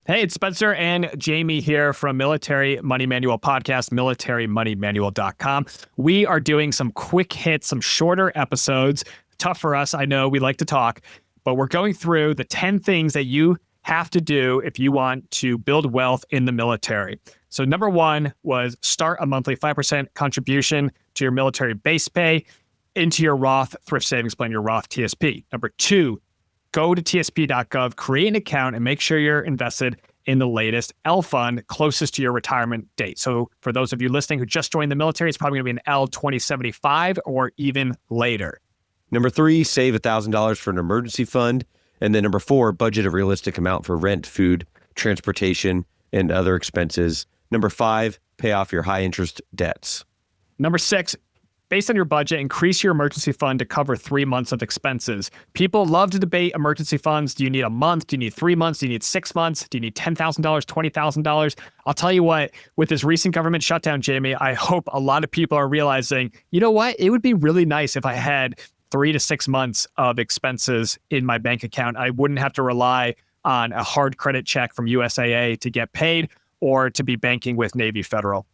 Hey, it's Spencer and Jamie here from Military Money Manual Podcast, militarymoneymanual.com. We are doing some quick hits, some shorter episodes. Tough for us, I know, we like to talk, but we're going through the 10 things that you have to do if you want to build wealth in the military. So number one was start a monthly 5% contribution to your military base pay into your Roth thrift savings plan, your Roth TSP. Number two, go to tsp.gov, create an account, and make sure you're invested in the latest L fund closest to your retirement date. So for those of you listening who just joined the military, it's probably going to be an L2075 or even later. Number three, save $1,000 for an emergency fund. And then number four, budget a realistic amount for rent, food, transportation, and other expenses. Number five, pay off your high interest debts. Number six, based on your budget, increase your emergency fund to cover 3 months of expenses. People love to debate emergency funds. Do you need a month? Do you need 3 months? Do you need 6 months? Do you need $10,000, $20,000? I'll tell you what, with this recent government shutdown, Jamie, I hope a lot of people are realizing, you know what? It would be really nice if I had 3 to 6 months of expenses in my bank account. I wouldn't have to rely on a hard credit check from USAA to get paid or to be banking with Navy Federal.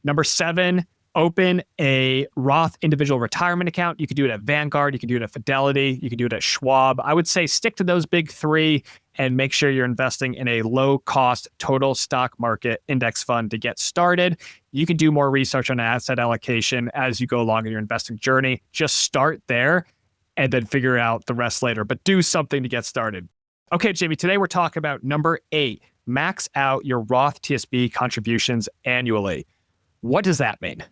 Number seven, open a Roth individual retirement account. You can do it at Vanguard. You can do it at Fidelity. You can do it at Schwab. I would say stick to those big three and make sure you're investing in a low-cost total stock market index fund to get started. You can do more research on asset allocation as you go along in your investing journey. Just start there and then figure out the rest later, but do something to get started. Okay, Jamie, today we're talking about number 8, max out your Roth TSP contributions annually. What does that mean?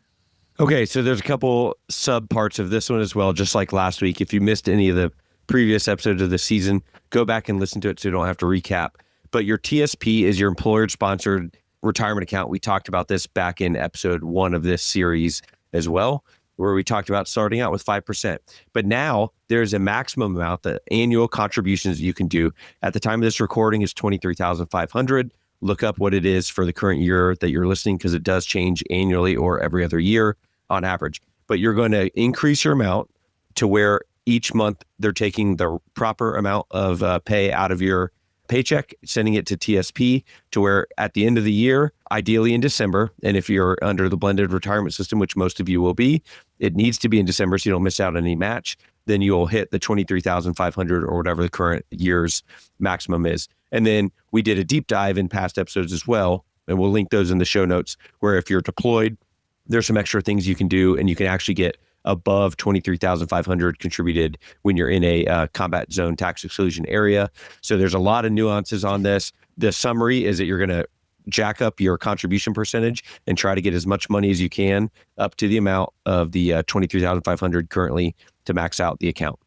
Okay, so there's a couple sub parts of this one as well, just like last week. If you missed any of the previous episodes of the season, go back and listen to it so you don't have to recap. But your TSP is your employer-sponsored retirement account. We talked about this back in episode 1 of this series as well, where we talked about starting out with 5%. But now there's a maximum amount, the annual contributions you can do. At the time of this recording is $23,500. Look up what it is for the current year that you're listening, because it does change annually or every other year on average. But you're going to increase your amount to where each month they're taking the proper amount of pay out of your paycheck, sending it to TSP, to where at the end of the year, ideally in December, and if you're under the blended retirement system, which most of you will be, it needs to be in December so you don't miss out on any match, then you'll hit the $23,500 or whatever the current year's maximum is. And then we did a deep dive in past episodes as well, and we'll link those in the show notes, where if you're deployed, there's some extra things you can do, and you can actually get above $23,500 contributed when you're in a Combat Zone Tax Exclusion area. So there's a lot of nuances on this. The summary is that you're going to jack up your contribution percentage and try to get as much money as you can up to the amount of the $23,500 currently to max out the account.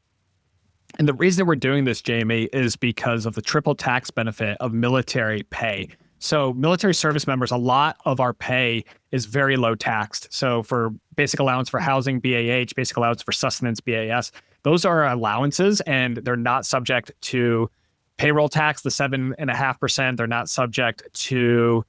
And the reason we're doing this, Jamie, is because of the triple tax benefit of military pay. So military service members, a lot of our pay is very low taxed. So for basic allowance for housing, BAH, basic allowance for sustenance, BAS, those are allowances, and they're not subject to payroll tax, the 7.5%. They're not subject to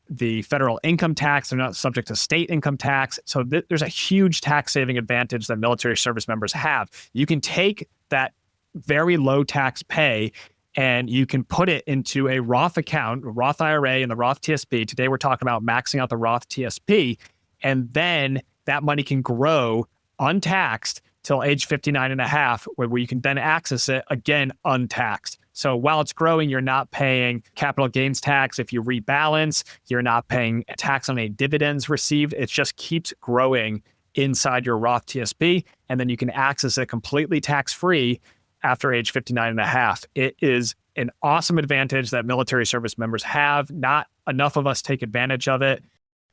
the federal income tax. They're not subject to state income tax. So there's a huge tax saving advantage that military service members have. You can take that very low tax pay and you can put it into a Roth account, a Roth IRA and the Roth TSP. Today, we're talking about maxing out the Roth TSP. And then that money can grow untaxed till age 59 and a half, where you can then access it again untaxed. So while it's growing, you're not paying capital gains tax. If you rebalance, you're not paying tax on any dividends received. It just keeps growing inside your Roth TSP. And then you can access it completely tax-free after age 59 and a half. It is an awesome advantage that military service members have. Not enough of us take advantage of it.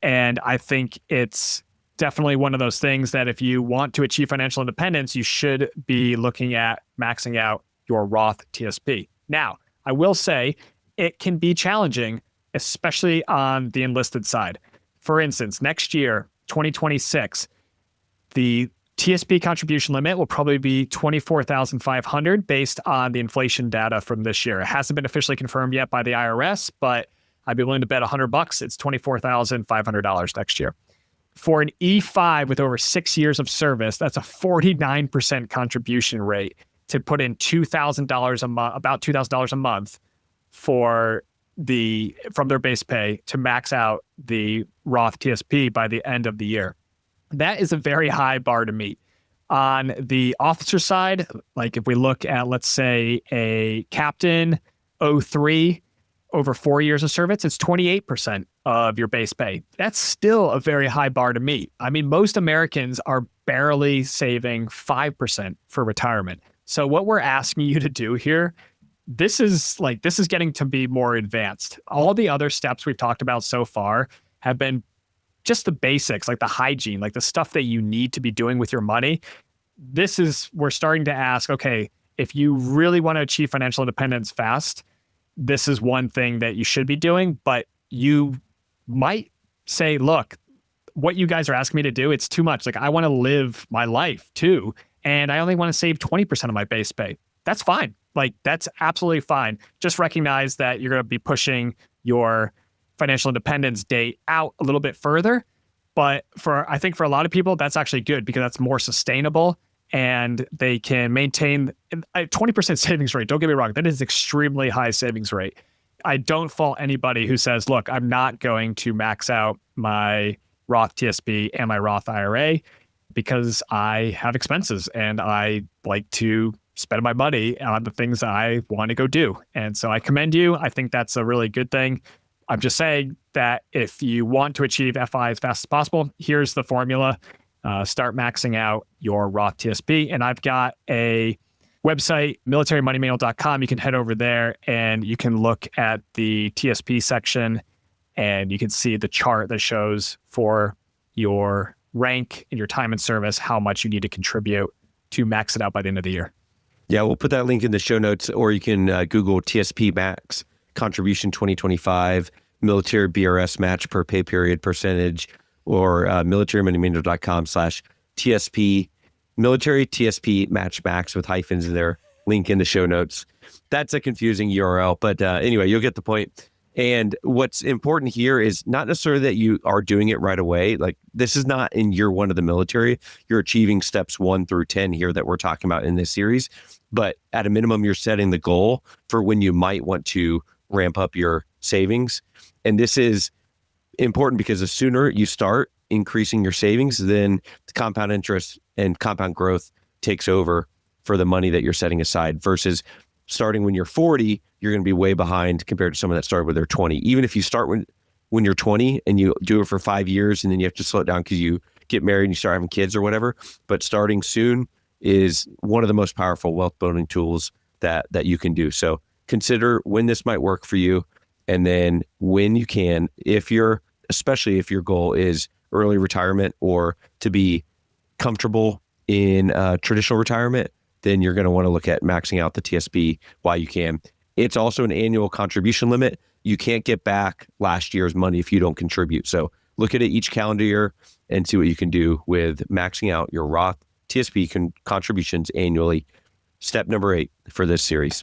And I think it's definitely one of those things that if you want to achieve financial independence, you should be looking at maxing out your Roth TSP. Now, I will say it can be challenging, especially on the enlisted side. For instance, next year, 2026, the TSP contribution limit will probably be $24,500 based on the inflation data from this year. It hasn't been officially confirmed yet by the IRS, but I'd be willing to bet $100 it's $24,500 next year. For an E5 with over 6 years of service, that's a 49% contribution rate to put in $2,000 a month, about $2,000 a month for from their base pay to max out the Roth TSP by the end of the year. That is a very high bar to meet. On the officer side, like if we look at, let's say, a captain 03 over 4 years of service, it's 28% of your base pay. That's still a very high bar to meet. I mean, most Americans are barely saving 5% for retirement. So what we're asking you to do here, this is getting to be more advanced. All the other steps we've talked about so far have been just the basics, like the hygiene, like the stuff that you need to be doing with your money. We're starting to ask, okay, if you really want to achieve financial independence fast, this is one thing that you should be doing. But you might say, look, what you guys are asking me to do, it's too much. Like, I want to live my life too. And I only want to save 20% of my base pay. That's fine. Like, that's absolutely fine. Just recognize that you're going to be pushing your financial independence date out a little bit further. But I think for a lot of people, that's actually good because that's more sustainable and they can maintain a 20% savings rate. Don't get me wrong. That is extremely high savings rate. I don't fault anybody who says, look, I'm not going to max out my Roth TSP and my Roth IRA because I have expenses and I like to spend my money on the things I want to go do. And so I commend you. I think that's a really good thing. I'm just saying that if you want to achieve FI as fast as possible, here's the formula. Start maxing out your Roth TSP. And I've got a website, militarymoneymanual.com. You can head over there and you can look at the TSP section and you can see the chart that shows for your rank and your time in service, how much you need to contribute to max it out by the end of the year. Yeah, we'll put that link in the show notes, or you can Google TSP Max Contribution 2025, military BRS match per pay period percentage, or militarymoneymanual.com/TSP, military TSP match max with hyphens in there, link in the show notes. That's a confusing URL, but anyway, you'll get the point. And what's important here is not necessarily that you are doing it right away. Like, this is not in year one of the military. You're achieving steps 1 through 10 here that we're talking about in this series. But at a minimum, you're setting the goal for when you might want to ramp up your savings. And this is important because the sooner you start increasing your savings, then the compound interest and compound growth takes over for the money that you're setting aside, versus starting when you're 40, you're going to be way behind compared to someone that started when they're 20. Even if you start when you're 20 and you do it for 5 years and then you have to slow it down because you get married and you start having kids or whatever, but starting soon is one of the most powerful wealth building tools that you can do. So consider when this might work for you, and then when you can, especially if your goal is early retirement or to be comfortable in traditional retirement, then you're going to want to look at maxing out the TSP while you can. It's also an annual contribution limit. You can't get back last year's money if you don't contribute. So look at it each calendar year and see what you can do with maxing out your Roth TSP contributions annually. Step number 8 for this series.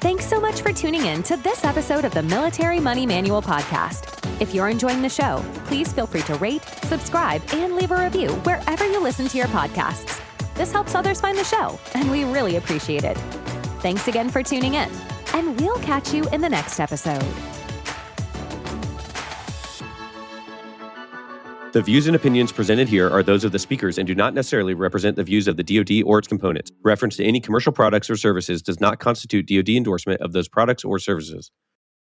Thanks so much for tuning in to this episode of the Military Money Manual podcast. If you're enjoying the show, please feel free to rate, subscribe, and leave a review wherever you listen to your podcasts. This helps others find the show, and we really appreciate it. Thanks again for tuning in, and we'll catch you in the next episode. The views and opinions presented here are those of the speakers and do not necessarily represent the views of the DoD or its components. Reference to any commercial products or services does not constitute DoD endorsement of those products or services.